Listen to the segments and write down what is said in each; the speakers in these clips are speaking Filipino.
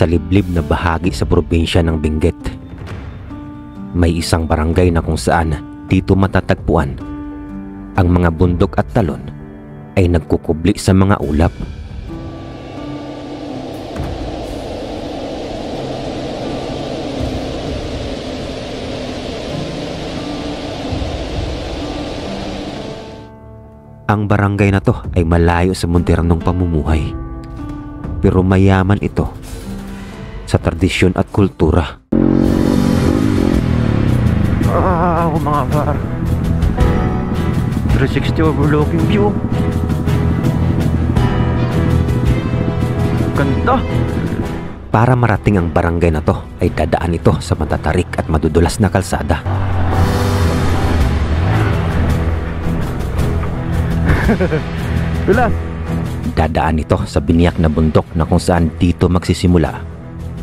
sa liblib na bahagi sa probinsya ng Benguet. May isang barangay na kung saan dito matatagpuan ang mga bundok at talon ay nagkukubli sa mga ulap. Ang barangay na to ay malayo sa modernong pamumuhay, pero mayaman ito sa tradisyon at kultura. Mga par, 360 overlooking view. Ganda. Para marating ang barangay na to ay dadaan ito sa matatarik at madudulas na kalsada. Dadaan ito sa biniyak na bundok na kung saan dito magsisimula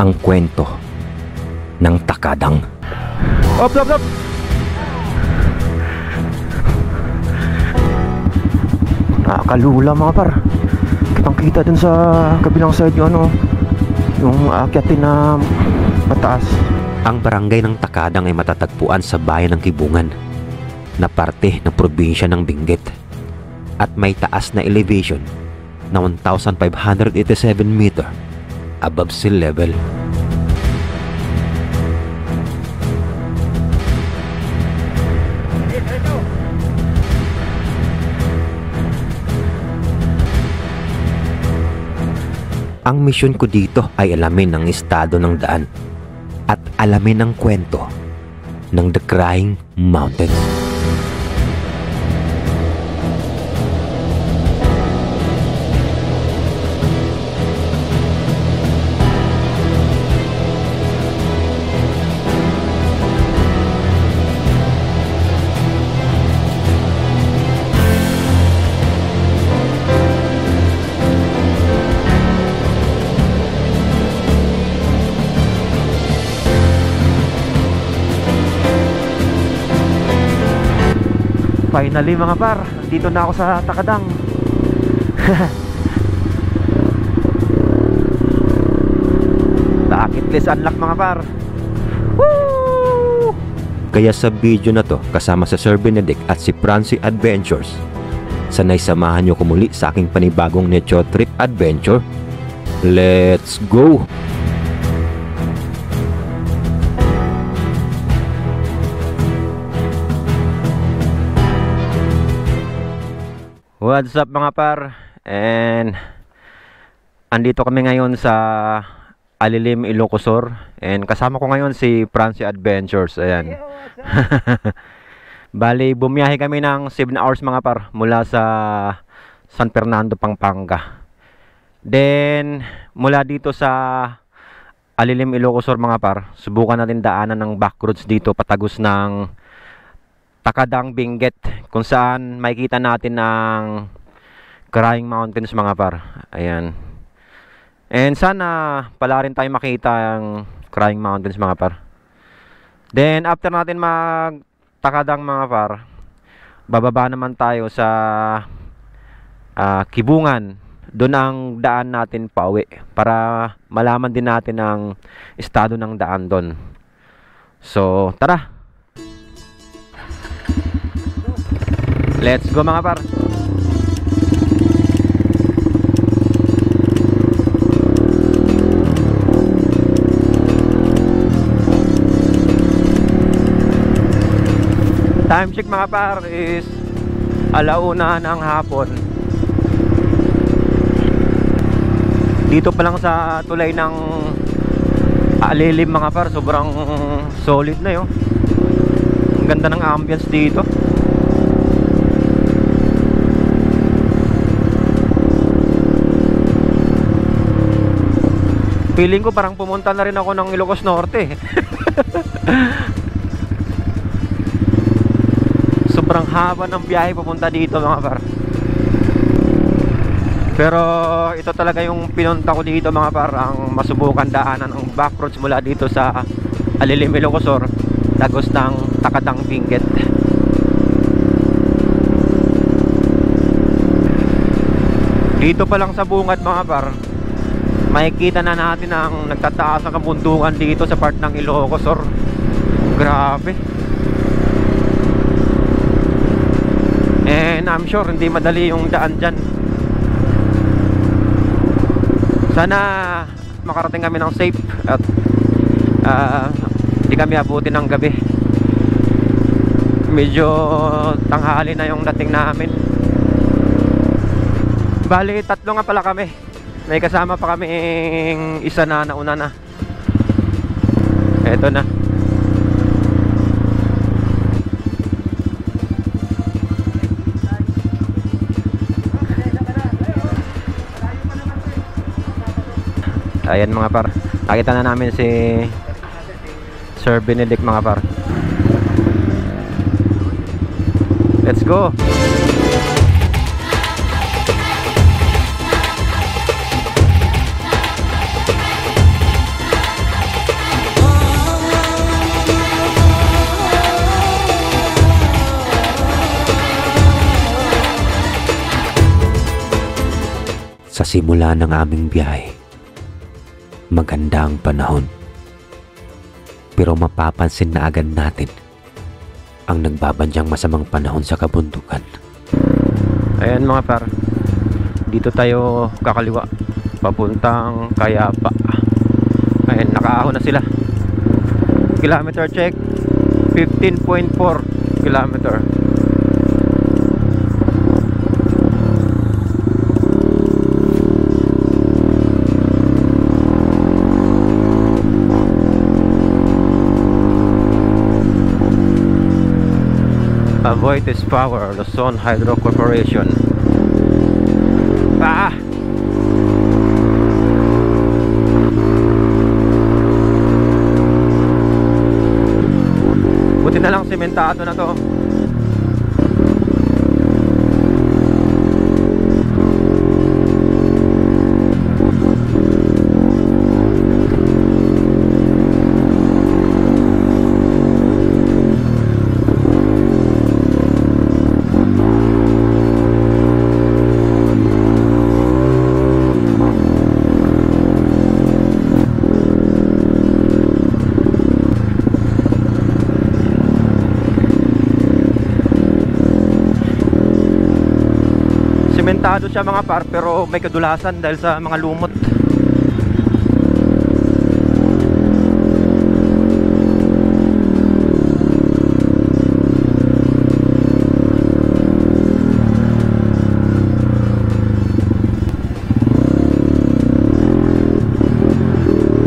ang kwento ng Takadang. Up! Nakakalula mga par. Kitang kita dun sa kabilang side yung aakyatin na mataas. Ang barangay ng Takadang ay matatagpuan sa bayan ng Kibungan na parte ng probinsya ng Benguet at may taas na elevation na 1,587 meter above sea level. Ang misyon ko dito ay alamin ang estado ng daan at alamin ang kwento ng The Crying Mountains. Finally mga par, dito na ako sa Takadang. Bucket list unlock mga par. Woo! Kaya sa video na to, kasama sa Sir Benedict at si Francie Adventures, sanay samahan nyo kumuli sa aking panibagong nature trip adventure. Let's go! What's up mga par, and andito kami ngayon sa Alilim, Ilocosur, and kasama ko ngayon si Francie Adventures. Ayan. Bali, bumiyahe kami ng 7 hours mga par mula sa San Fernando, Pampanga. Then mula dito sa Alilim, Ilocosur mga par, subukan natin daanan ng backroads dito patagos ng Takadang, Benguet, kung saan makikita natin ang Crying Mountains mga par. Ayan. And sana pala rin tayo makita ang Crying Mountains mga par. Then after natin mag Takadang mga par, bababa naman tayo sa Kibungan. Doon ang daan natin pauwi para malaman din natin ang estado ng daan doon. So tara, let's go mga par. Time check mga par is 1:00 ng hapon. Dito pa lang sa tulay ng Alilim mga par, sobrang solid na yun. Ang ganda ng ambience dito. Feeling ko parang pumunta na rin ako ng Ilocos Norte. Sobrang haba ng biyahe papunta dito mga par. Pero ito talaga yung pinunta ko dito mga par, ang masubukan daanan ng backroads mula dito sa Alilim, Ilocosur, tagos ng Takadang, Benguet. Dito pa lang sa bungad mga par, makikita na natin ang nagtataas ang kabundukan dito sa part ng Ilocos Sur. Grabe. And I'm sure hindi madali yung daan dyan. Sana makarating kami ng safe at hindi kami abutin ng gabi. Medyo tanghali na yung dating namin. Bali, 3 nga pala kami. May kasama pa kaming isa na nauna na. Eto na. Ayan mga par, nakita na namin si Sir Benedict mga par. Let's go. Sa simula ng aming biyahe, maganda ang panahon. Pero mapapansin na agad natin ang nagbabadyang masamang panahon sa kabundukan. Ayan mga par, dito tayo kakaliwa papuntang Kayapa. Ayan, nakaahon na sila. Kilometer check 15.4 kilometer. Avoid this power, Luzon Hydro Corporation. Buti na lang sementado na to. Sementado siya mga par, pero may kadulasan dahil sa mga lumot.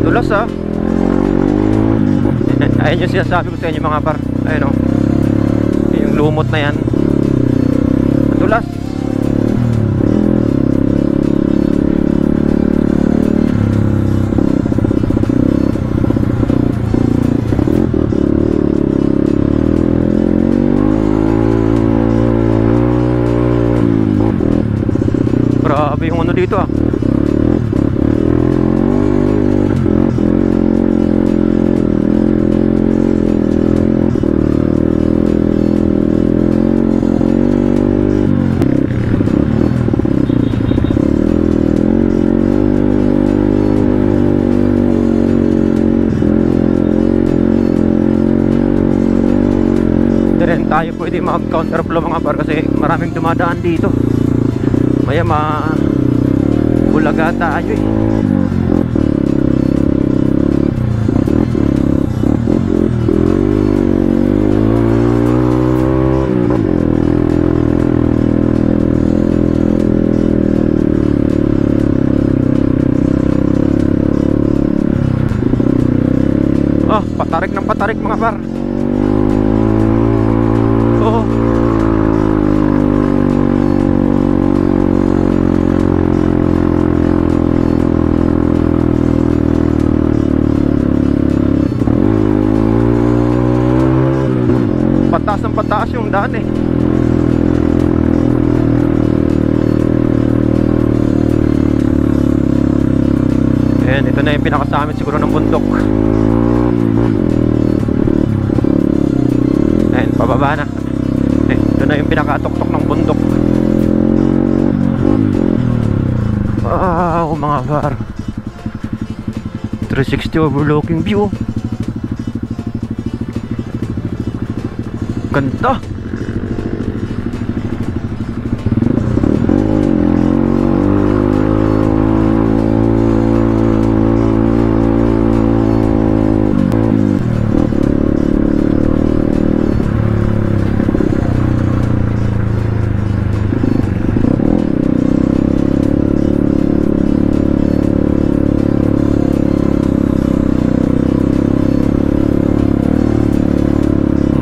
Dulas ah. Ayun yung sinasabi ko sa inyo mga par. Ayun o, yung lumot na yan, dulas. Grabe yung ano dito ah. Hindi rin tayo pwede mag-counterflow mga par kasi maraming dumadaan dito. Maya bulaga tayo eh. Oh, patarik ng patarik mga par. Oh. Pataas ng pataas yung daan eh. Ayan, ito na yung pinakasamit siguro ng bundok. Ayan, pababa na. Ito na yung pinakatuktok ng bundok. Wow, mga par. 360 overlooking view. Ganda.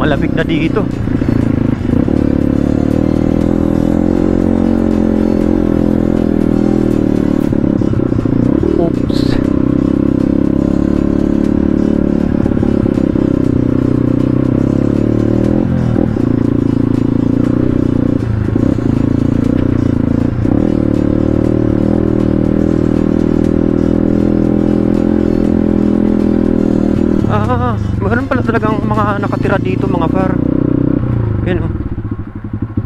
Malamig na dito. Oops. Meron pala talagang mga nakatira dito mga par. Yan o.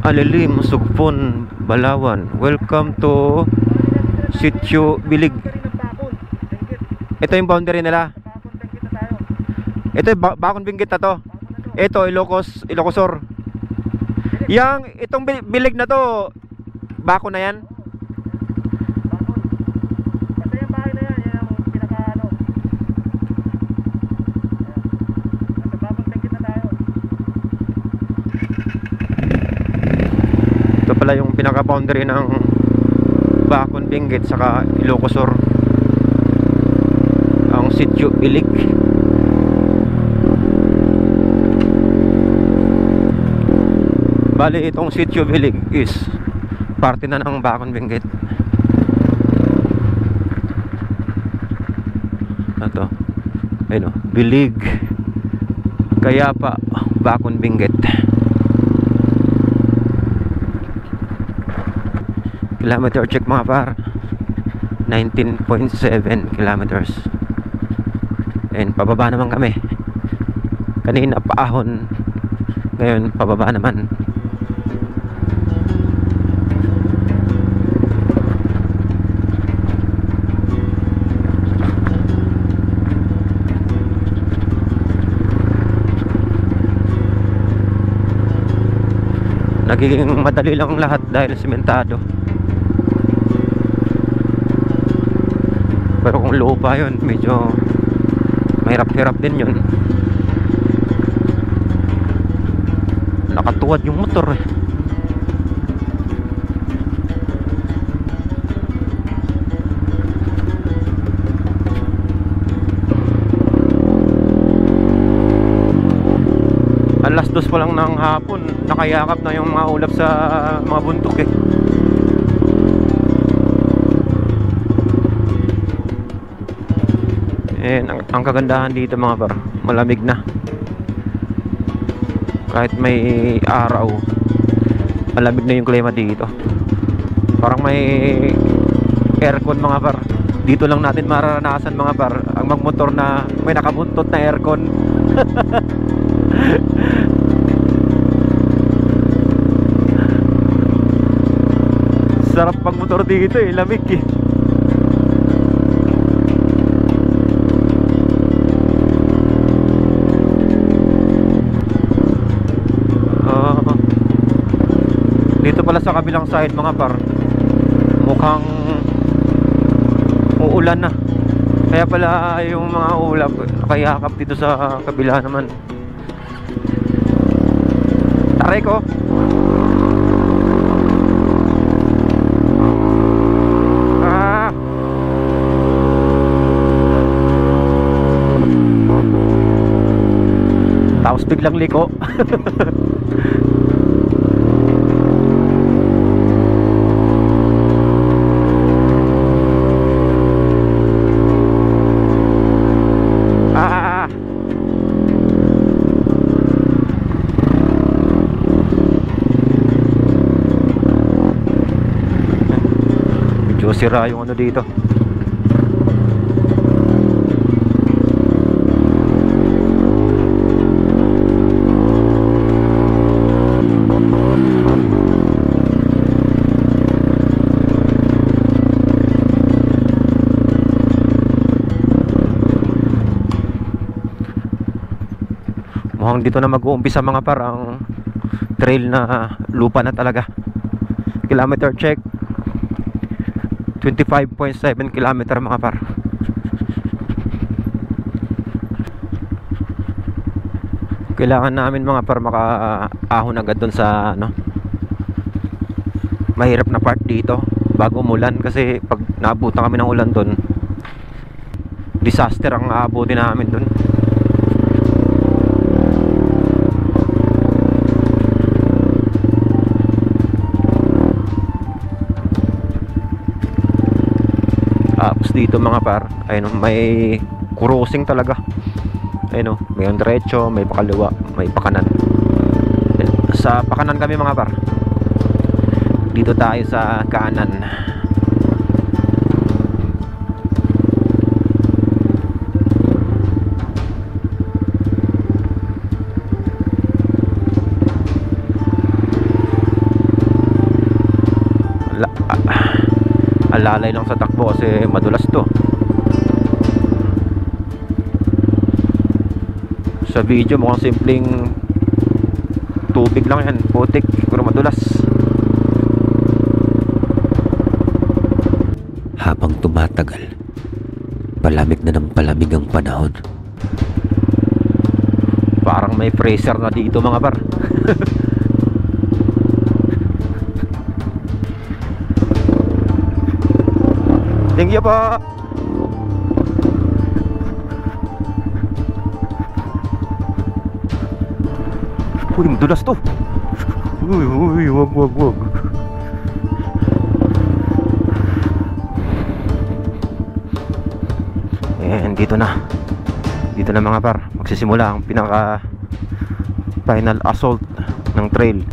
Alilim, Sugpon, Balawan. Welcome to Sitio Bilig. Ito yung boundary nila. Ito yung Bakon Benguet na to. Ito, Ilocosur. Yang, itong bilig na to, Bako na yan. Ito pala yung pinaka-boundary ng Bakon Benguet saka Ilocosur, ang Sitio Bilig. Bali itong Sitio Bilig is parte na ng Bakon Benguet. Ito, ayun o, Bilig, Kayapa, Bakon Benguet. Kilometer check mga par, 19.7 kilometers. And pababa naman kami. Kanina paahon, ngayon pababa naman. Nagiging madali lang lahat dahil sementado. Pero kung lupa yun, medyo mahirap-hirap din yun. Nakatuwad yung motor eh. Alas 2 pa lang ng hapon, nakayakap na yung mga ulap sa mga bundok eh. And ang kagandahan dito mga par, malamig na. Kahit may araw, malamig na yung klima dito. Parang may aircon mga par. Dito lang natin mararanasan mga par, ang magmotor na may nakabuntot na aircon. Sarap pagmotor dito eh, lamig eh. Dito pala sa kabilang side mga par, mukhang uulan na. Kaya pala yung mga ulap nakayakap dito sa kabila naman. Taray ko. Tapos biglang liko. Medyo sira yung ano dito. Mukhang dito na mag-uumpisa mga par ang trail na lupa na talaga. Kilometer check 25.7 kilometer mga par. Kailangan namin mga par makaahon agad dun sa mahirap na part dito bago umulan, kasi pag naabutan kami ng ulan dun, disaster ang aabutin namin dun. Tapos dito mga par, ayun, may crossing talaga. Ayun, may diretso, may pakaliwa, may pakanan. Sa pakanan kami mga par. Dito tayo sa kanan. Alalay lang sa takbo kasi madulas to. Sa video mukhang simpleng tubig lang yan, putik, pero madulas. Habang tumatagal, palamig na ng palamig ang panahon. Parang may freezer na dito mga par. Thank you po. Uy, madulas to. Uy, wag. And dito na mga par, magsisimula ang pinaka final assault ng trail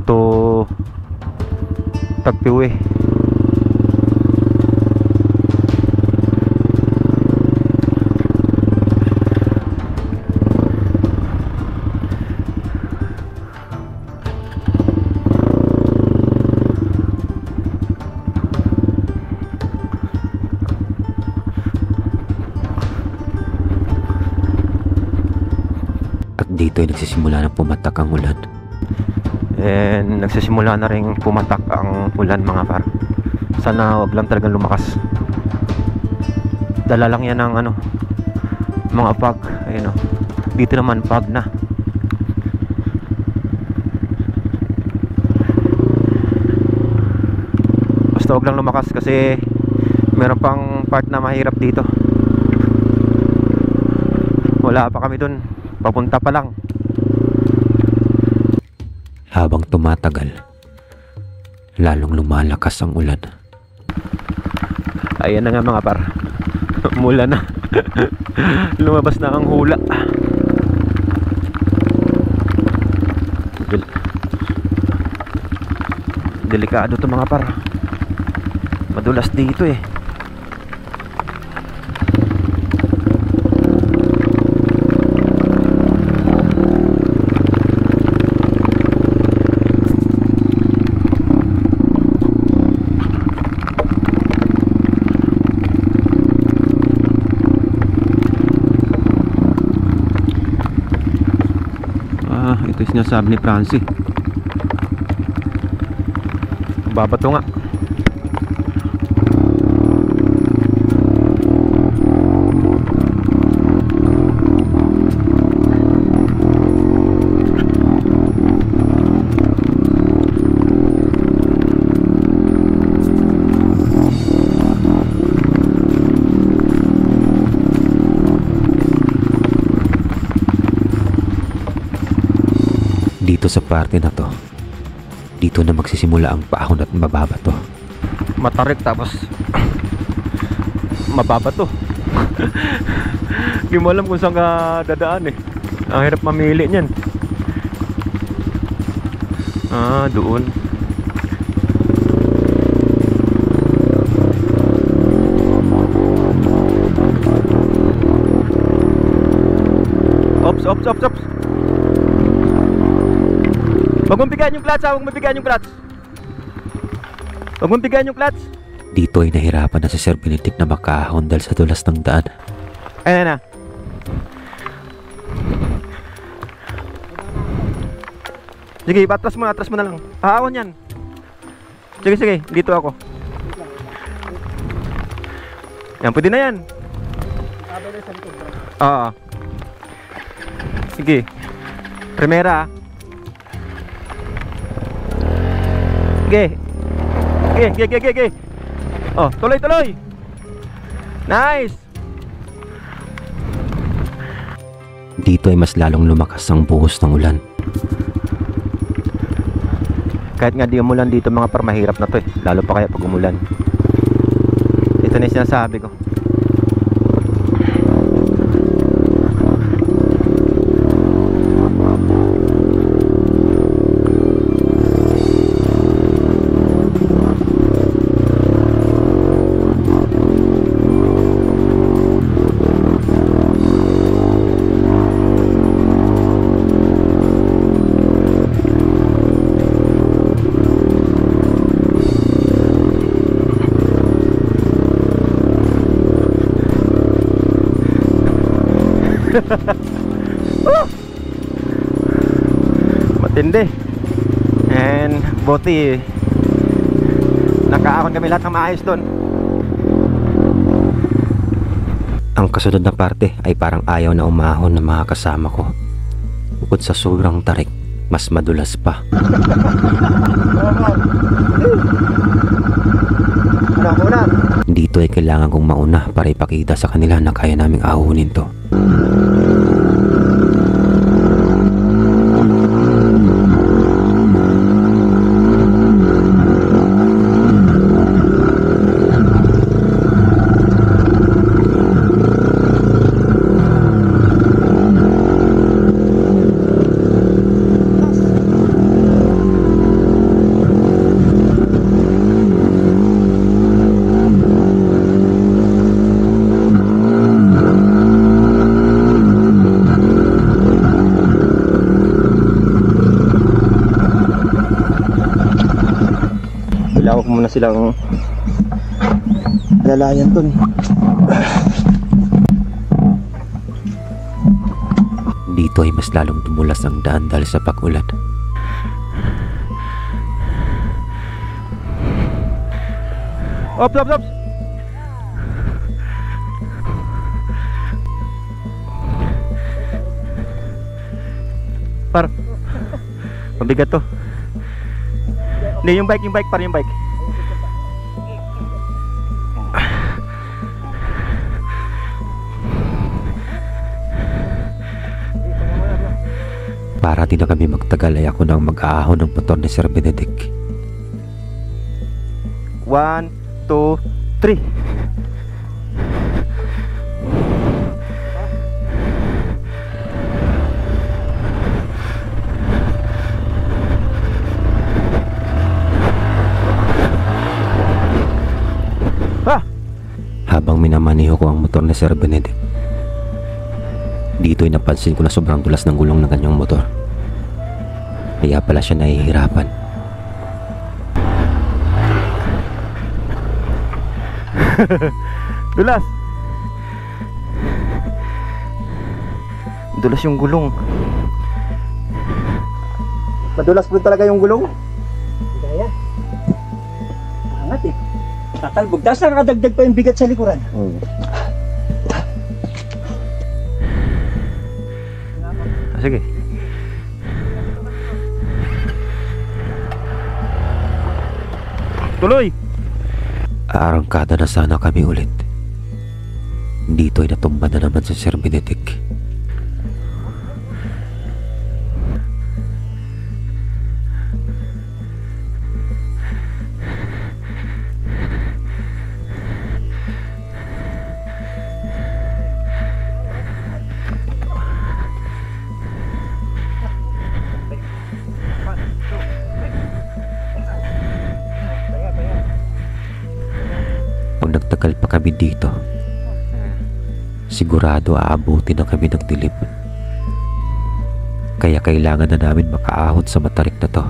to Tagpiwe. Dito ay nagsisimula na pumatak ang ulan. And nagsisimula na rin pumatak ang ulan mga par. Sana wag lang talagang lumakas. Dala lang yan ng mga fog. Ayun, dito naman fog na. Basta wag lang lumakas kasi meron pang part na mahirap dito. Wala pa kami dun, papunta pa lang. Habang tumatagal, lalong lumalakas ang ulan. Ayan na nga mga par, mula na. Lumabas na ang hula. Delikado to mga par, madulas dito eh. Ito yung sinasabi ni Francie. Babato nga. Dito sa parte na to, dito na magsisimula ang paahon at mababato. Matarik tapos mababato. Hindi mo alam kung saan ka dadaan eh. Ang hirap mamili niyan. Doon. Ops. Huwag mong bigayan yung clutch, huwag mong bigayan yung clutch. Huwag mong bigayan yung clutch. Dito ay nahirapan na si Sir Benedict na makahon dahil sa dulas ng daan. Ayan na. Sige, atras mo na lang. Hahawan yan. Sige, sige, dito ako. Yan, pwede na yan. Oo. Sige. Primera. Sige. Sige. Oh, tuloy. Nice. Dito ay mas lalong lumakas ang buhos ng ulan. Kahit nga di umulan dito mga par, mahirap na to eh. Lalo pa kaya pag umulan. Ito na yung sinasabi ko. Matindi. And buti nakaahon kami lahat ng maayos doon. Ang kasunod na parte ay parang ayaw na umahon ng mga kasama ko. Bukod sa sobrang tarik, mas madulas pa. Dito ay kailangan kong mauna para ipakita sa kanila na kaya naming ahunin to. Kailangan ko muna silang lalayan to. Dito ay mas lalong dumulas ang daan dahil sa pag-ulan. Ops. Par, mabigat to. Hindi, yung bike. Para di na kami magtagal ay ako nang mag-aahon ng motor ni Sir Benedict. 1, 2, 3. Habang minamaniho ko ang motor ni Sir Benedict, dito ay napansin ko na sobrang dulas ng gulong ng kanyang motor. Kaya pala siya nahihirapan. Dulas yung gulong. Madulas po talaga yung gulong. Daya. Angat eh. Tatalbog. Tapos nakadagdag pa yung bigat sa likuran. Sige. Tuloy. Aarangkada na sana kami ulit. Dito ay natumba na naman si Sir Benedict. Pag nagtagal pa kami dito, sigurado aabuti na kami ng dilim. Kaya kailangan na namin makaahon sa matarik na to.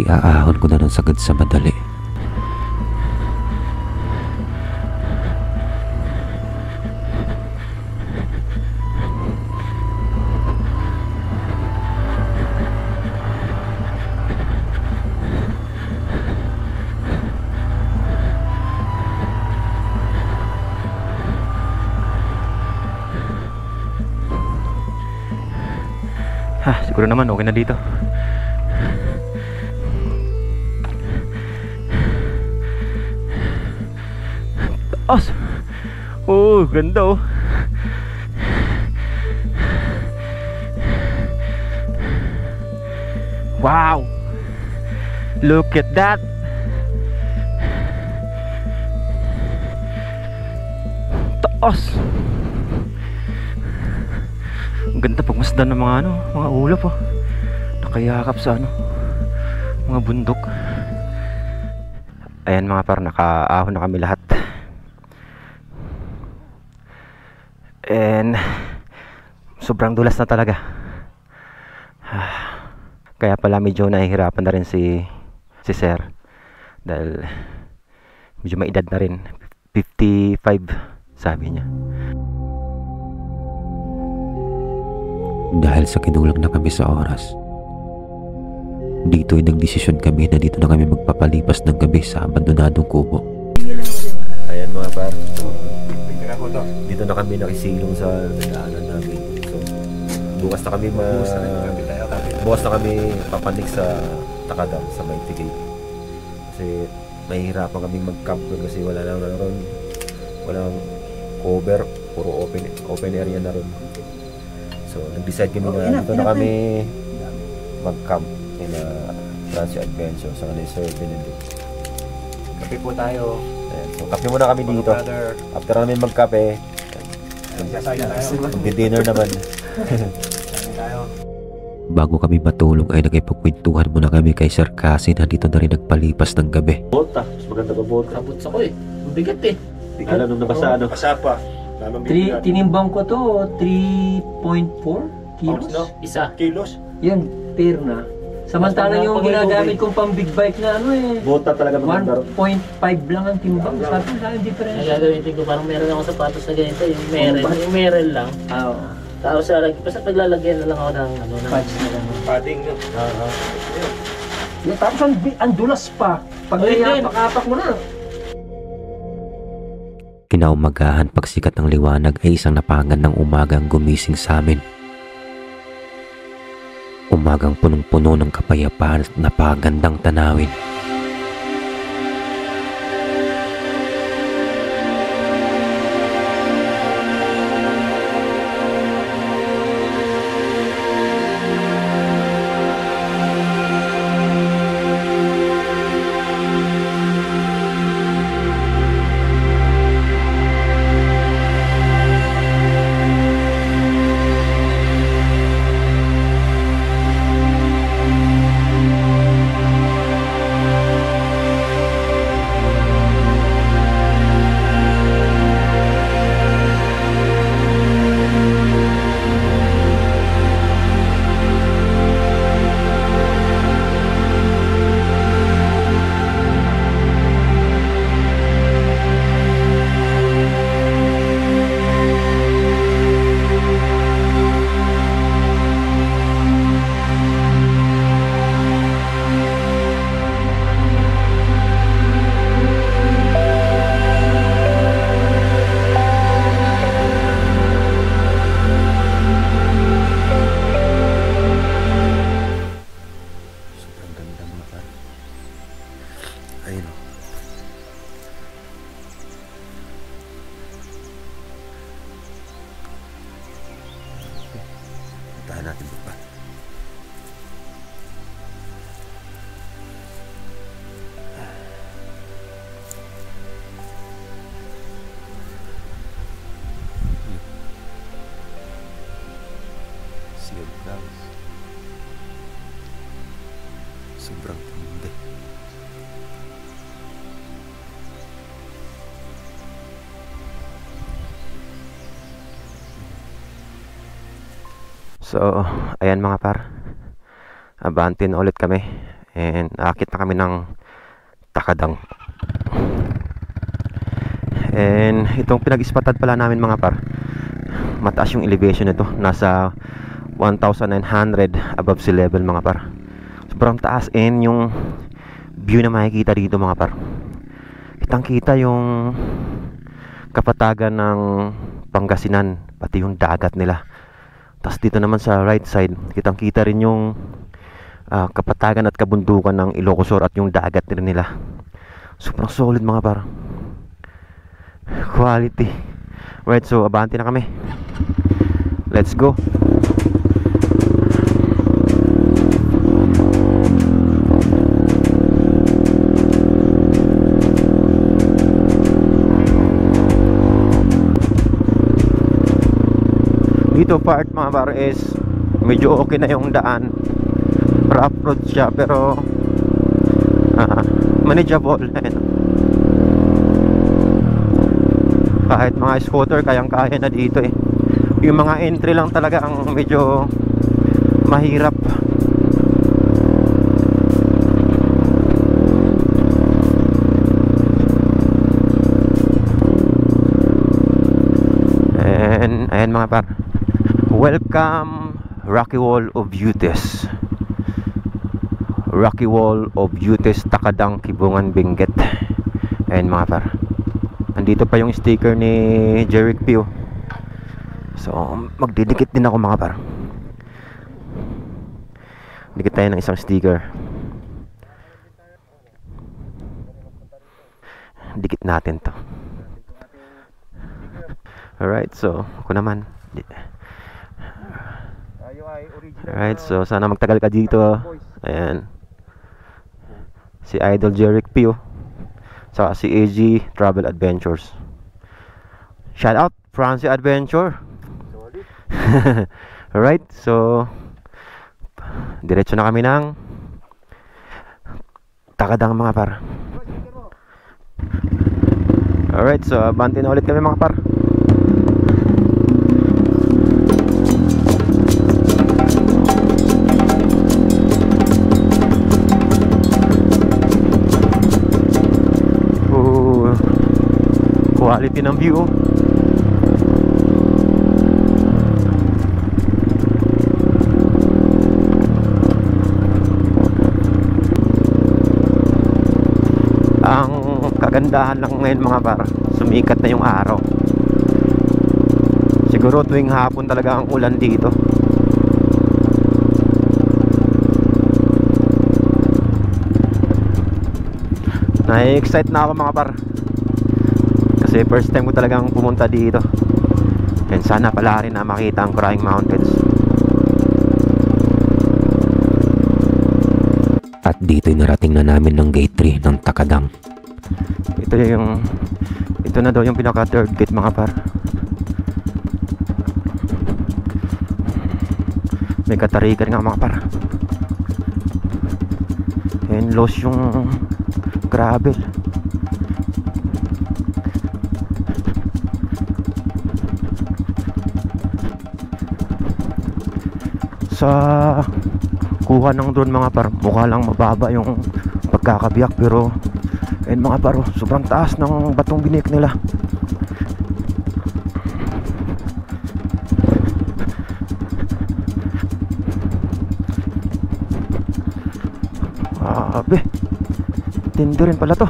iaahon ko na ng sagad sa madali. Siguro naman okay na dito. Taas. Oh, ganda oh. Wow. Look at that. Taas. Ang ganda pagmasdan ng mga mga ulap oh. Nakayakap sa mga bundok. Ayan mga par, nakaahon na kami lahat. And sobrang dulas na talaga. Kaya pala medyo nahihirapan na rin si Sir. Dahil medyo may edad na rin. 55 sabi niya. Dahil sa kinulang na kami sa oras, dito ay nagdesisyon kami na dito na kami magpapalipas ng gabi sa abandonadong kubo. Ayan mga par, dito na kami nakisilong sa daanan namin. So, bukas na kami papanik sa Takadam sa Mighty Gate. Kasi mahihirapan kami mag-camp kasi walang cover, puro open area na ron. So, nag-decide kami na dito na kami mag-camp in Transio Adventure sa kanila Sir Benedict. Kape po tayo. Ayan. So, kape muna kami dito. After namin magkape, mag-dinner naman. Bago kami matulog ay nagipagkwentuhan muna kami kay Sir Cassie na dito na rin nagpalipas ng gabi. Volta, mas maganda pa Volta. Kabot sa ko eh. Mabigat eh. Alam nung nabasa Basa pa. Tinimbang ko to, 3.4 kilos. No? Isa. Kilos? Yan, pair na. Samantalang yung ginagamit kong pang big bike na Volta talaga maganda. 1.5 lang ang timbang. Sabi ko sa akin, difference. Nagagamitin ko parang meron akong sapatos na ganito. Yung Merrell lang. Oo. Tapos basta paglalagyan na lang ako ng Patch na lang. padding. Tapos ang dulas pa. Pag kapak mo na. Kinaumagahan pagsikat ng liwanag ay isang napangan ng umagang gumising sa amin. Umagang punong-puno ng kapayapaan at napagandang tanawin. Sobrang tindi. So, ayan mga par. Abante na ulit kami. And aakit na kami ng Takadang. And itong pinag-ispatan pala namin mga par, mataas yung elevation nito, nasa 1,900 above sea level mga par. Sobrang taas. And yung view na makikita dito mga par, kitang kita yung kapatagan ng Pangasinan, pati yung dagat nila. Tapos dito naman sa right side, kitang kita rin yung kapatagan at kabundukan ng Ilocos at yung dagat rin nila. Sobrang solid mga par, quality. Right, so abante na kami. Let's go. Dito part mga par is medyo okay na yung daan. Rough road siya pero manageable. Kahit mga scooter kayang-kaya na dito eh. Yung mga entry lang talaga ang medyo mahirap. And ayan mga par, welcome Rocky Wall of Utes. Rocky Wall of Utes, Takadang, Kibungan, Benguet. Ayan mga par, andito pa yung sticker ni Jeric Pio. So magdidikit din ako mga par. Dikit tayo ng isang sticker. Dikit natin to. Alright, so ako naman. Alright, so sana magtagal ka dito. Ayan, si Idol Jeric Pio, saka si AG Travel Adventures. Shout out Francie Adventure. Alright, so diretso na kami ng Takadang mga par. Alright, so abante na ulit kami mga par. Quality ng view. Ang kagandahan lang ngayon mga par, sumikat na yung araw. Siguro tuwing hapon talaga ang ulan dito. Na-excite na ako mga par, kasi first time ko talagang pumunta dito. And sana pala rin na makita ang Crying Mountains. At dito'y narating na namin ng gate 3 ng Takadang. Ito na daw yung pinaka third gate mga par. May katarikan nga mga par. And lost yung gravel. Sa kuha ng drone mga par, mukha lang mababa yung pagkakabiyak, pero ayun mga par, sobrang taas ng batong binik nila. Abe, tindi rin pala to.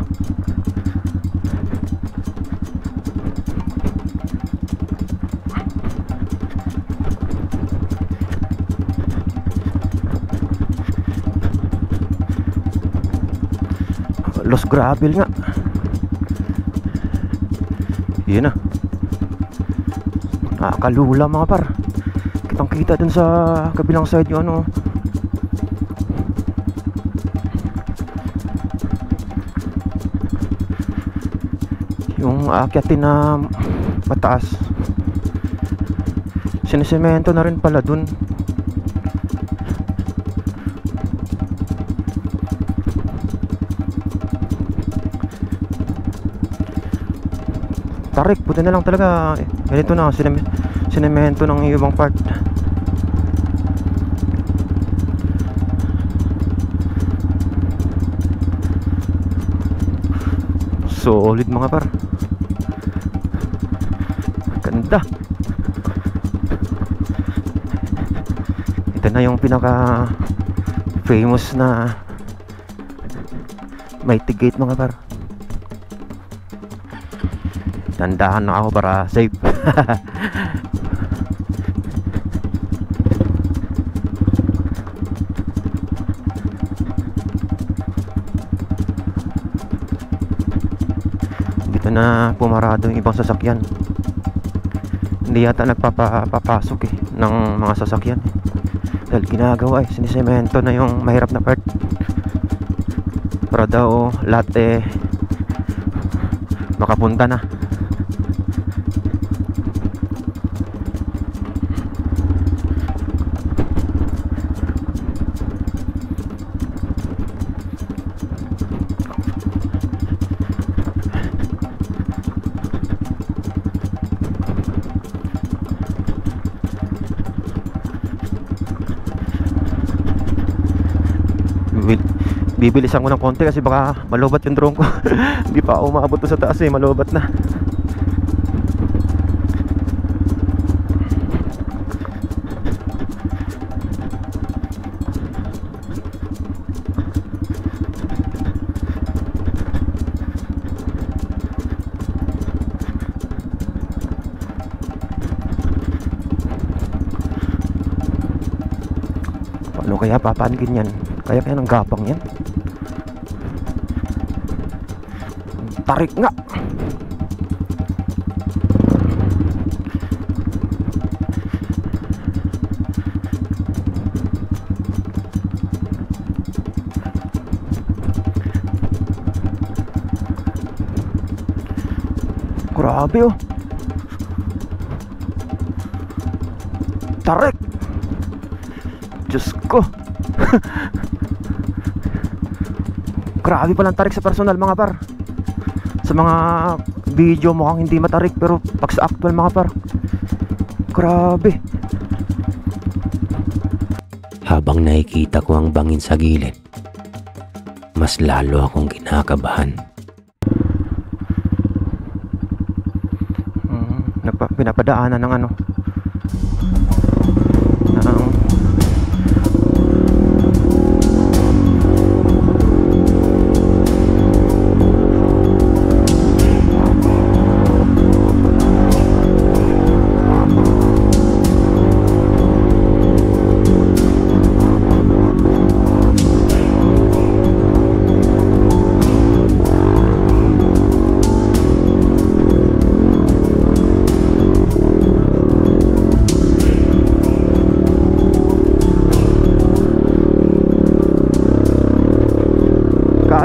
Los gravel nga. Yun na. Kalula mga par. Kitang kita dun sa kabilang side yung ano. Yung aakyatin na mataas. Sinisemento na rin pala dun. Tarik, buti na lang talaga. Ganito na, sinemento ng ibang part. Solid mga par. Ganda. Ito na yung pinaka famous na Mighty Gate mga par. Tandahan na ako para safe. Dito na pumarado yung ibang sasakyan. Hindi yata nagpapapasok ng mga sasakyan dahil ginagawa sinisemento na yung mahirap na part para daw lahat makapunta na. Bibilisan ko ng konti kasi baka malubat yung drone ko. Hindi pa ako maabot sa taas malubat na. Paano kaya papaangkin yan? Kaya ng gapang yan. Tarik nga. Grabe oh. Tarik. Diyos ko. Grabe palang tarik sa personal mga par. Sa mga video mukhang hindi matarik, pero pag sa actual mga par, grabe. Habang nakikita ko ang bangin sa gilid, mas lalo akong kinakabahan. Pinapadaanan ng ng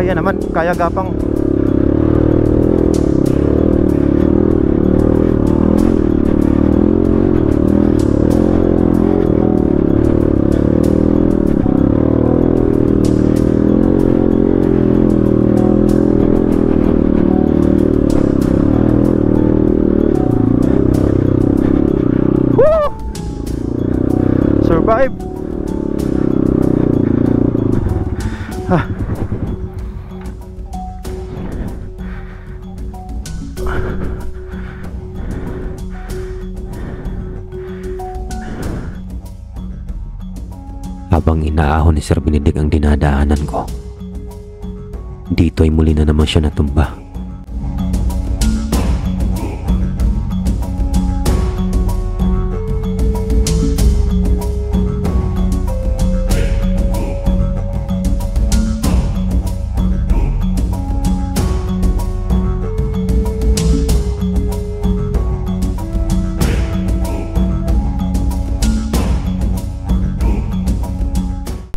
kaya naman, kaya gapang. Woo! Survive. Habang inaahon ni Sir Benedict ang dinadaanan ko, dito ay muli na naman siya natumba.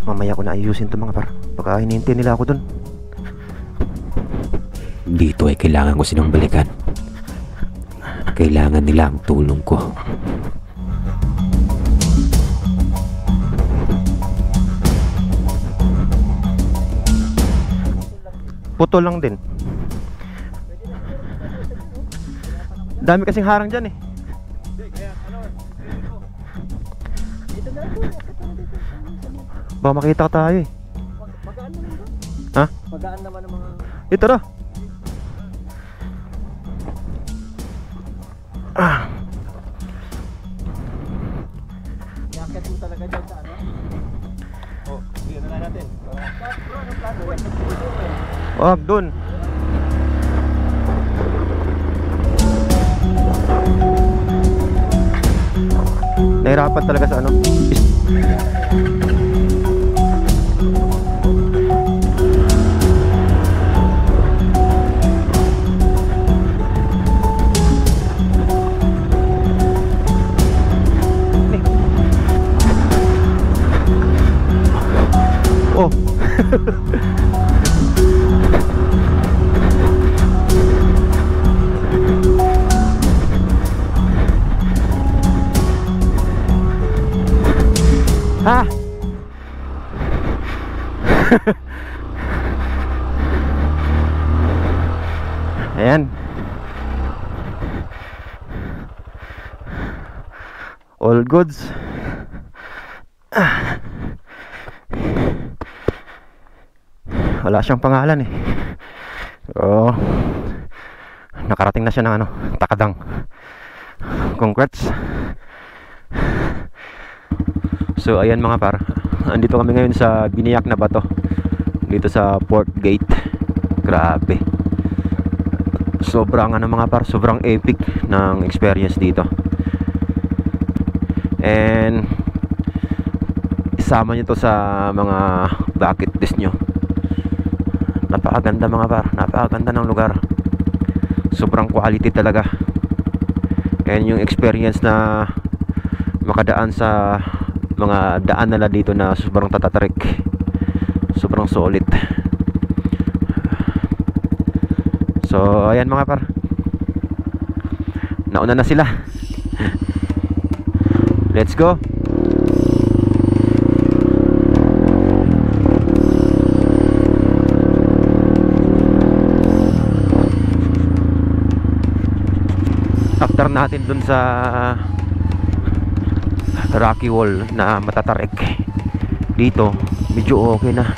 Mamaya ko na ayusin to mga par. Baka hinihintay nila ako dun. Dito ay kailangan ko silang balikan. Kailangan nila ang tulong ko. Puto lang din. Dami kasing harang dyan Baka makita tayo Magaan naman ba? Ha? Magaan naman ang mga... Ito na. Yakit mo talaga dyan sa ano? Oh, sige na natin. Bro, anong plano? Wag dun. Nahirapan talaga sa ano. Oh. Ha? Ayan. All goods. Wala siyang pangalan eh. So, nakarating na siya ng ano, Takadang. Congrats. So ayan mga par, andito kami ngayon sa biniyak na bato dito sa Port Gate. Grabe. Sobrang ano mga par, sobrang epic ng experience dito. And isama nyo to sa mga bucket list nyo. Napakaganda mga par, napakaganda ng lugar. Sobrang quality talaga. And yung experience na makadaan sa mga daan nila dito na sobrang tatatarik, sobrang solid. So ayan mga par, nauna na sila. Let's go. After natin dun sa rocky wall na matatarik, dito medyo okay na.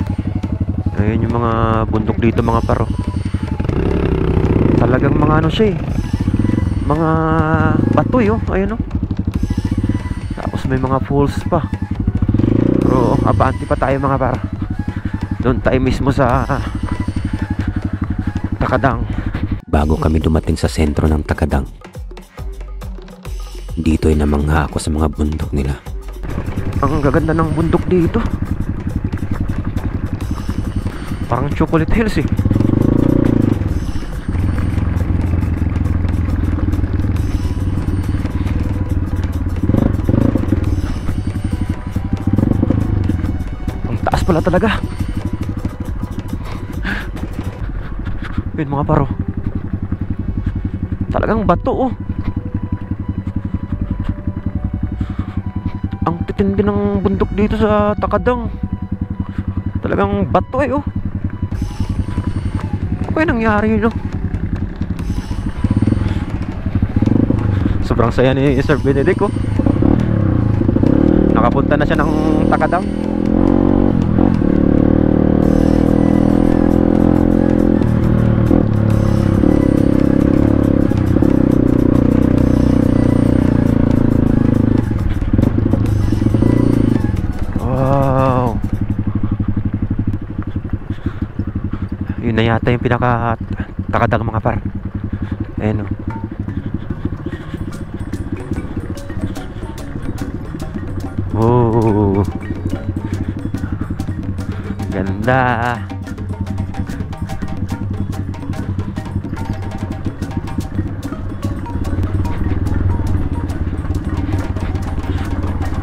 Ayun yung mga bundok dito mga paro. Talagang mga ano siya eh, mga batoy oh, ayun oh. Tapos may mga falls pa. Pero abante pa tayo mga paro. Doon tayo mismo sa Takadang. Bago kami dumating sa sentro ng Takadang, dito ay namangha ako sa mga bundok nila. Ang gaganda ng bundok dito. Parang Chocolate Hills eh. Ang taas pala talaga. Yun mga paro, talagang bato oh. Ang titindi ng bundok dito sa Takadang. Talagang bato eh oh. Ano kaya nangyari no? Sobrang saya ni Sir Benedict oh. Nakapunta na siya ng Takadang. Yun na yata yung pinaka Takadang mga par. Ayan o. Oh, ganda.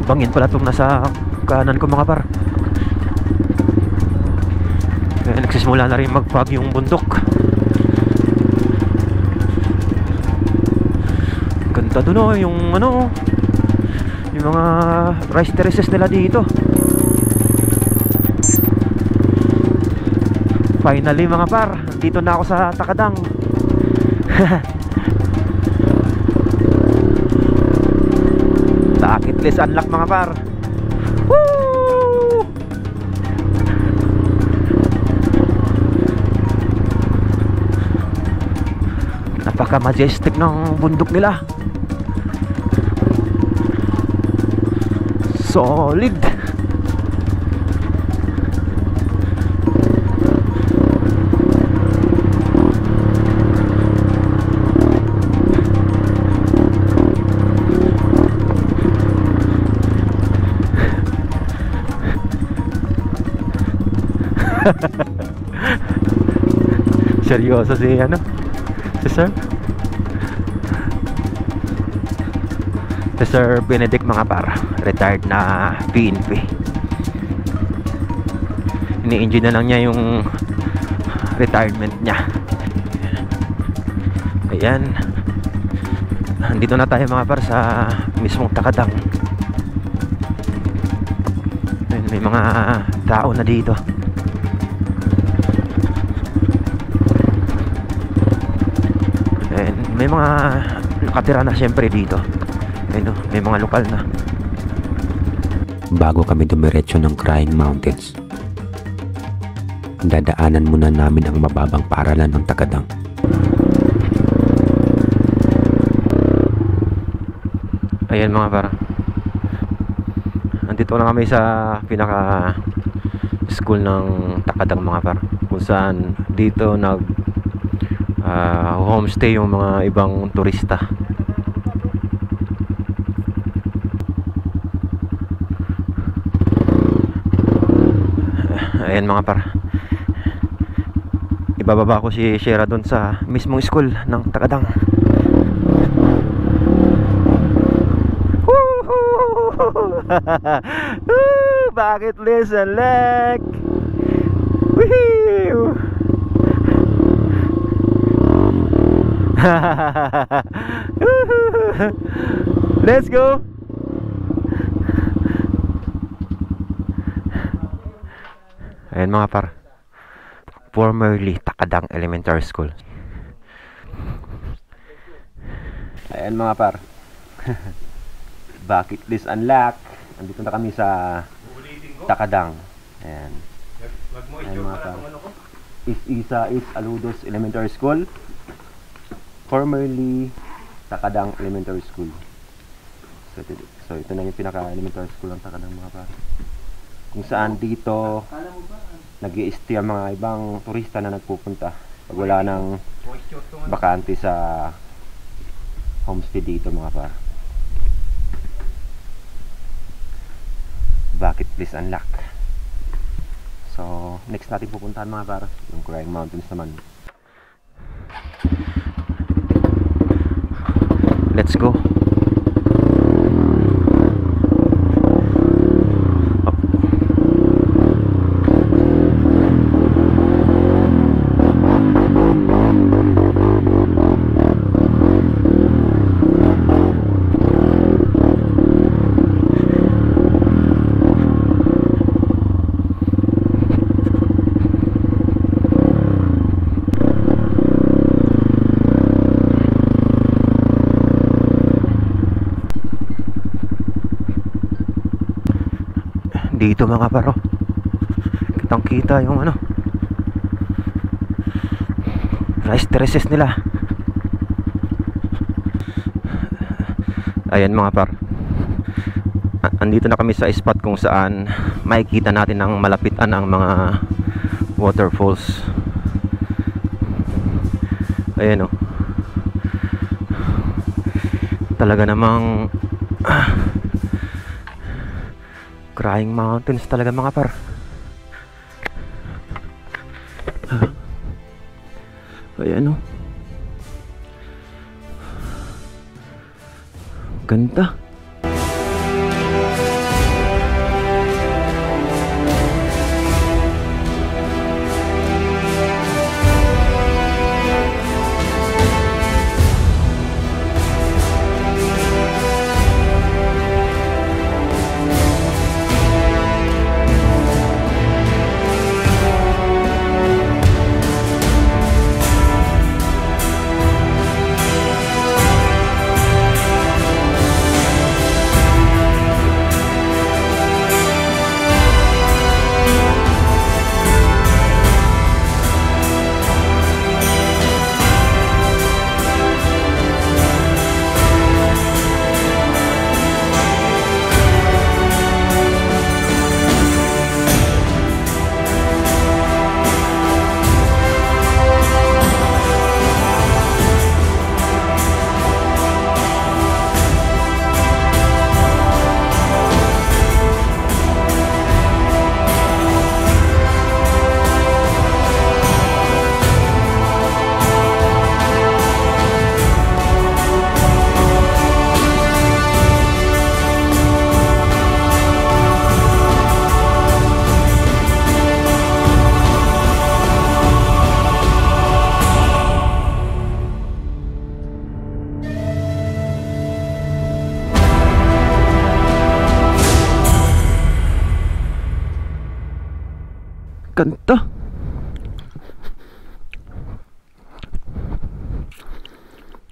Bangin pala itong nasa kanan ko mga par. Kaya nagsisimula na rin magpag yung bundok. Ganda dun oh, yung ano, yung mga rice terraces nila dito. Finally mga par, dito na ako sa Takadang. Bucket list unlock mga par. Woo! Napaka majestic ng bundok nila. Solid. Seryoso si ano? Si Sir? Si Sir Benedict mga par, retired na PNP. Ini-enjoy na lang niya yung retirement niya. Ayan. Andito na tayo mga par sa mismong Takadang. Ayan, may mga tao na dito. And may mga nakatira na syempre dito. Ayun, may mga lokal na. Bago kami dumiretso ng Crying Mountains, dadaanan muna namin ang mababang paaralan ng Takadang. Ayan mga para. Andito na kami sa pinaka school ng Takadang mga para. Kung saan dito homestay yung mga ibang turista. Ayan mga par, ibababa ko si Shera doon sa mismong school ng Takadang. Bucket list and leg. Woohoo! Let's go. Ayan mga par, formerly Takadang Elementary School. Ayan mga par. Bucket list unlock. Andito na kami sa Takadang. Ayan. Ayan mga par, Isa is Aludos Elementary School, formerly Takadang Elementary School. So ito na yung pinaka-elementary school ng Takadang mga par, kung saan dito nag-i-stay ang mga ibang turista na nagpupunta pag wala nang bakante sa homestay dito mga par. Bucket list unlock. So next natin pupuntahan mga par, yung Crying Mountains naman. Let's go. Dito mga paro, kitang kita yung ano, rice terraces nila. Ayan mga par, andito na kami sa spot kung saan makikita natin ang malapitan ang mga waterfalls. Ayan o, talaga namang Crying Mountains talaga mga par. Ayan o, ganda. Kanta.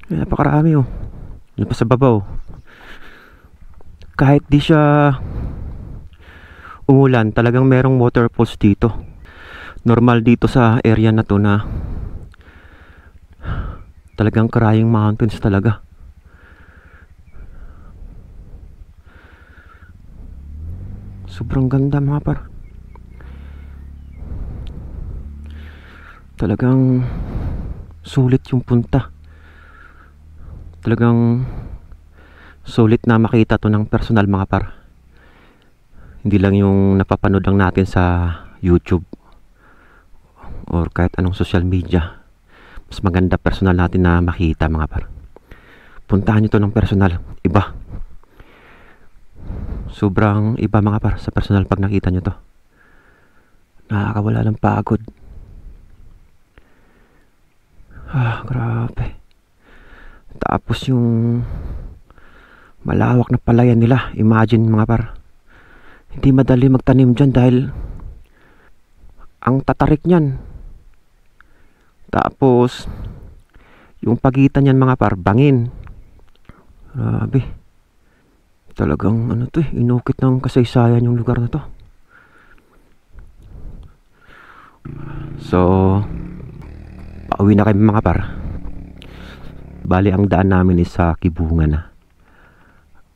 Napakarami oh. Yan pa sa babaw. Kahit di siya umulan, talagang merong waterfalls dito. Normal dito sa area na to na talagang crying mountains talaga. Sobrang ganda mga par. Talagang sulit yung punta. Talagang sulit na makita to ng personal mga par. Hindi lang yung napapanood lang natin sa YouTube or kahit anong social media. Mas maganda personal natin na makita mga par. Puntahan nyo to ng personal. Iba. Sobrang iba mga par sa personal pag nakita nyo to. Nakakawala ng pagod. Grabe. Tapos yung malawak na palayan nila. Imagine mga par. Hindi madali magtanim dyan dahil ang tatarik nyan. Tapos yung pagitan nyan mga par, bangin. Grabe. Talagang ano to inukit ng kasaysayan yung lugar na to. So pauwi na kami mga par. Bali ang daan namin is sa Kibungan na.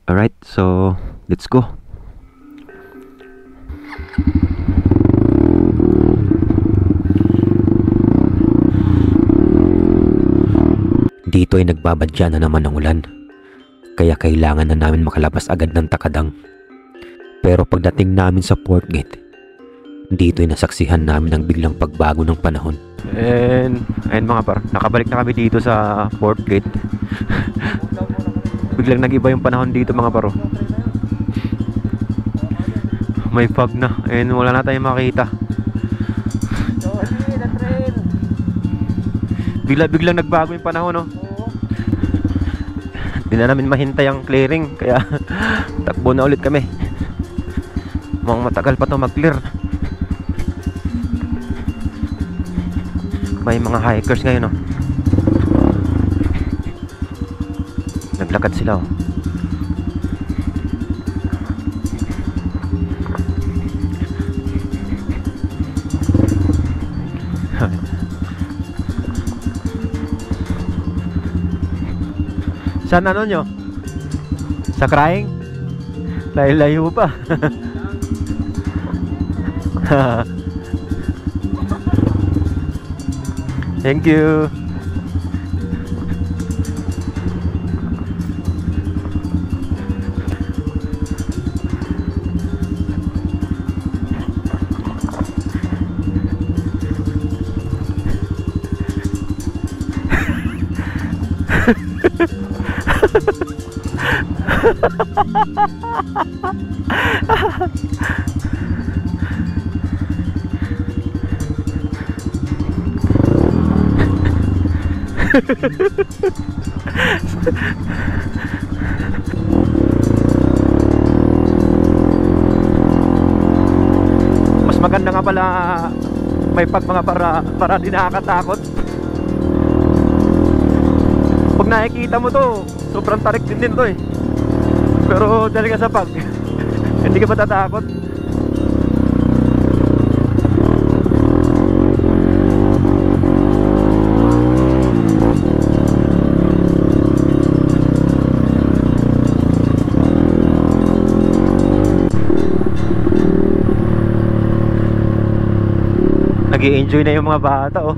Alright, so let's go. Dito ay nagbabadya na naman ang ulan. Kaya kailangan na namin makalabas agad ng Takadang. Pero pagdating namin sa port gate, dito ay nasaksihan namin ang biglang pagbago ng panahon. And mga par, nakabalik na kami dito sa port gate. Biglang nag-iba yung panahon dito mga paro. May fog na and wala na tayong makita. Biglang nagbago yung panahon no. Hindi na namin mahintay ang clearing kaya takbo na ulit kami. Mukhang matagal pa to mag-clear. May mga hikers ngayon, no? Naglakad sila, oh. Saan ano nyo? Sa crying? Layo-layo pa. Thank you. Mas maganda nga pala may pag mga para di nakakatakot. Pag nakikita mo to, sobrang tarik din to eh. Pero dahil ka sa pag hindi ka matatakot. Nag-i-enjoy na yung mga bata, oh.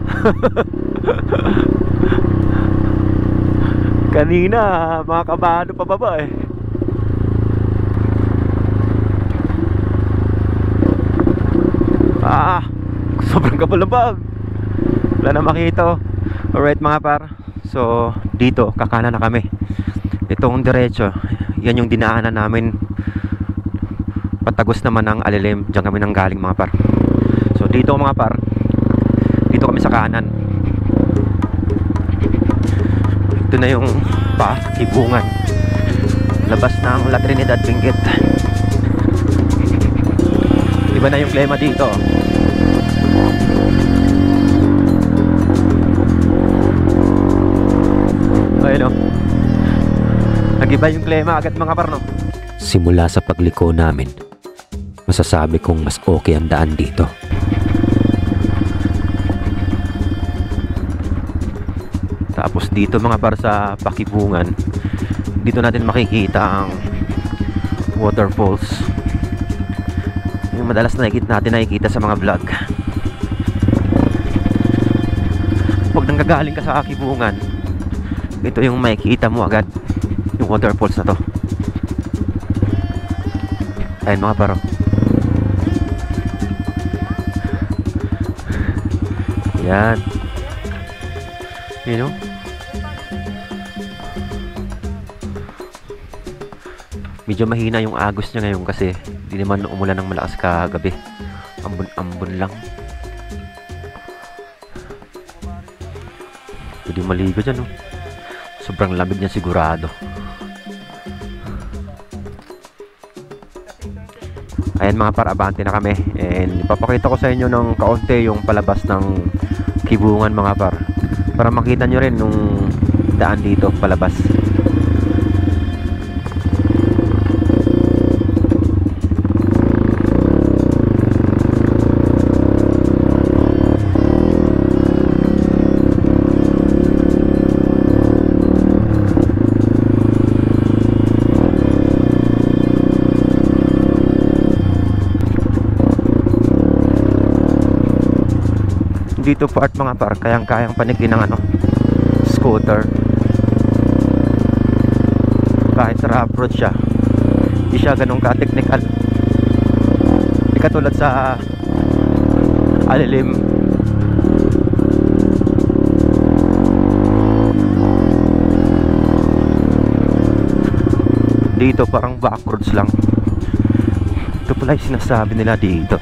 Kanina, mga kabado pa baba, eh. Sobrang kapalabag. Wala na makita, oh. Alright mga par. So, dito, kakanan na kami. Itong diretso, yan yung dinaanan namin. Patagos naman ng Alilim. Diyan kami nang galing mga par. So dito mga par, dito kami sa kanan. Ito na yung Kibungan, labas ng La Trinidad Benguet. Iba na yung klima dito. Iba yung klima agad mga par, no? Simula sa pagliko namin, masasabi kong mas okay ang daan dito. Tapos dito mga par sa Pakibungan, dito natin makikita ang waterfalls. Yung madalas nakikita sa mga vlog. Pag nanggagaling ka sa Pakibungan, ito yung makikita mo agad, yung waterfalls na to. Ayun mga paro. Yan. You know? Medyo mahina yung agos niya ngayon kasi di naman umulan ng malakas kagabi. Ambon lang. Pwede maligo dyan, no? Sobrang lamig niya sigurado. Ayan mga par, abante na kami. And ipapakita ko sa inyo ng kaunti yung palabas ng Kibungan mga par, para makita nyo rin nung daan dito palabas. Dito part mga par, kayang-kayang panigin ng scooter. Kahit rough road siya, hindi siya ganun ka-technical. Hindi katulad sa Alilim. Dito parang backroads lang. Ito pala yung sinasabi nila dito.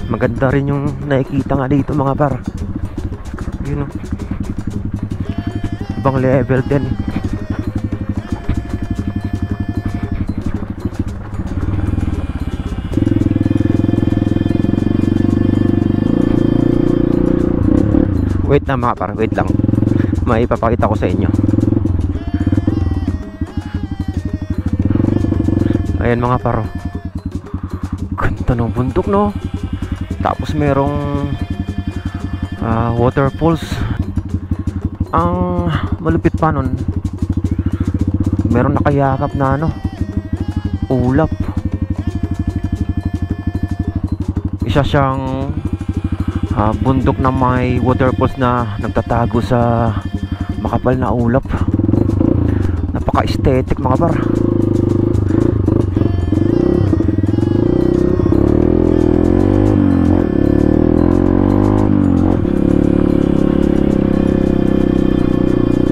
Maganda rin yung nakikita nga dito mga par. Yun o. Ibang level din. Wait na mga par, wait lang. May ipapakita ko sa inyo. Ayan mga par. Ganda ng bundok, no? Tapos merong waterfalls. Ang malupit pa nun, meron nakayakap na ulap. Isa siyang bundok na may waterfalls na nagtatago sa makapal na ulap. Napaka-aesthetic mga par.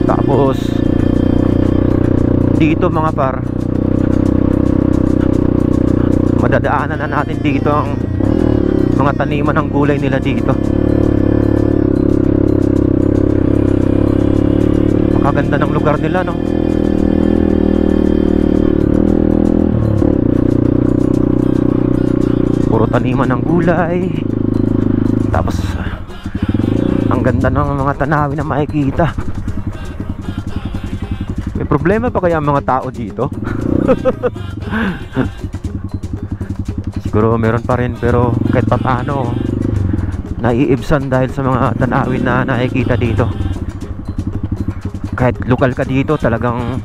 Tapos dito mga par, madadaanan na natin dito ang mga taniman ng gulay nila dito. Makaganda ng lugar nila, no? Puro taniman ng gulay. Tapos ang ganda ng mga tanawin na makikita. May problema pa kaya ang mga tao dito? Siguro meron pa rin, pero kahit pa paano naiibsan dahil sa mga tanawin na nakikita dito. Kahit lokal ka dito, talagang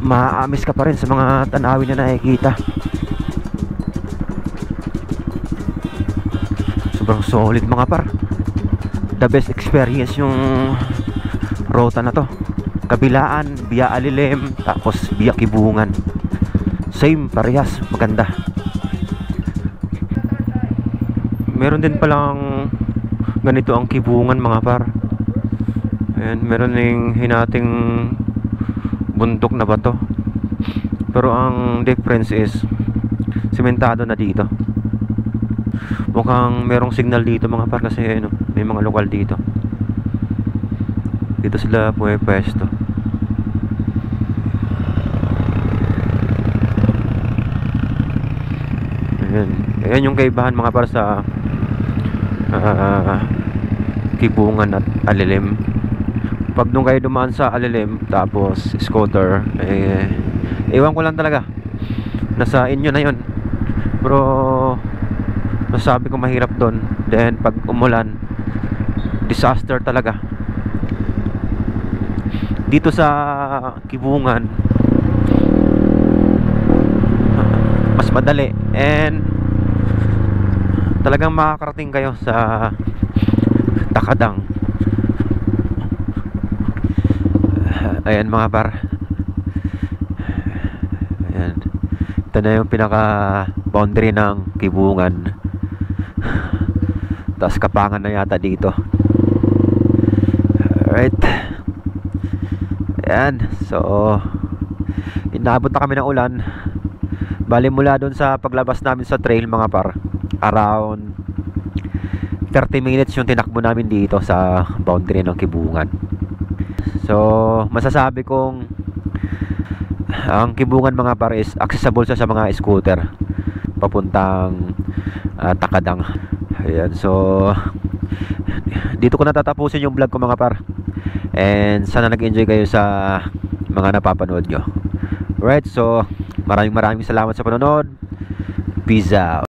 maaamis ka pa rin sa mga tanawin na nakikita. Sobrang solid mga par. The best experience yung rota na to. Kabilaan, via Alilim, tapos via Kibungan. Same, parehas, maganda. Meron din palang ganito ang Kibungan mga par. Ayan, meron ding hinating bundok na bato. Pero ang difference is sementado na dito. Mukhang merong signal dito mga par, kasi may mga lokal dito. Dito sila pwesto. Ayan yung kaibahan mga par sa Kibungan at Alilim. pag nung kayo dumaan sa Alilim tapos scooter, ewan ko lang talaga, nasa inyo na yun. Pero masasabi ko mahirap doon. Then pag umulan, disaster talaga. Dito sa Kibungan mas madali, and talagang makakarating kayo sa Takadang. Ayan mga par, ayan, ito na yung pinaka boundary ng Kibungan. Tapos Kapangan na yata dito. Alright, ayan, so inabot na kami ng ulan. Bali mula doon sa paglabas namin sa trail mga par, around 30 minutes yung tinakbo namin dito sa boundary ng Kibungan. So masasabi kong ang Kibungan mga par is accessible sa mga scooter papuntang Takadang. Ayan, so dito ko natatapusin yung vlog ko mga par, and sana nag-enjoy kayo sa mga napapanood nyo. Right, so maraming salamat sa panonood. Peace out.